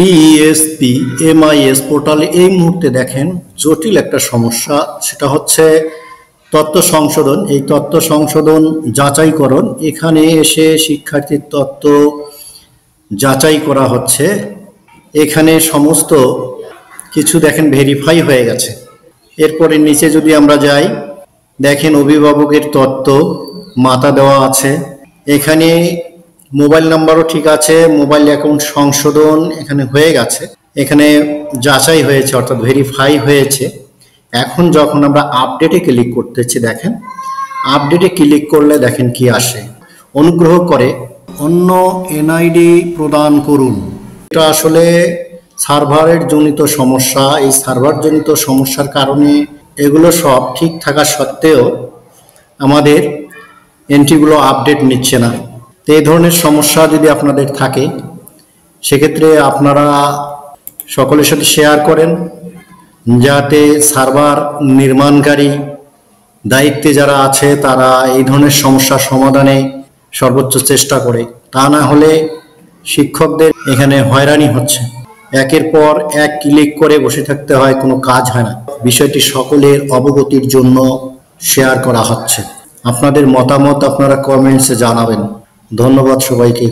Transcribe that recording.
PSP MIS পোর্টালে এই মুহূর্তে দেখেন জটিল একটা সমস্যা, সেটা হচ্ছে তথ্য সংশোধন। এই তথ্য সংশোধন যাচাইকরণ, এখানে এসে শিক্ষার্থীর তথ্য যাচাই করা হচ্ছে। এখানে সমস্ত কিছু দেখেন ভেরিফাই হয়ে গেছে। এরপরে নিচে যদি আমরা যাই, দেখেন অভিভাবকের তথ্য মাতা দেওয়া আছে। এখানে মোবাইল নাম্বারও ঠিক আছে, মোবাইল অ্যাকাউন্ট সংশোধন এখানে হয়ে গেছে, এখানে যাচাই হয়েছে অর্থাৎ ভেরিফাই হয়েছে। এখন যখন আমরা আপডেটে ক্লিক করতেছি, দেখেন আপডেটে ক্লিক করলে দেখেন কি আসে, অনুগ্রহ করে অন্য এনআইডি প্রদান করুন। এটা আসলে সার্ভারের জনিত সমস্যা। এই সার্ভার জনিত সমস্যার কারণে এগুলো সব ঠিক থাকা সত্ত্বেও আমাদের এন্ট্রিগুলো আপডেট নিচ্ছে না। তো এই ধরনের সমস্যা যদি আপনাদের থাকে, সেক্ষেত্রে আপনারা সকলের সাথে শেয়ার করেন, যাতে সার্ভার নির্মাণকারী দায়িত্বে যারা আছে তারা এই ধরনের সমস্যার সমাধানে সর্বোচ্চ চেষ্টা করে। তা না হলে শিক্ষকদের এখানে হয়রানি হচ্ছে, একের পর এক ক্লিক করে বসে থাকতে হয়, কোনো কাজ হয় না। বিষয়টি সকলের অবগতির জন্য শেয়ার করা হচ্ছে। আপনাদের মতামত আপনারা কমেন্টসে জানাবেন। ধন্যবাদ সবাইকে।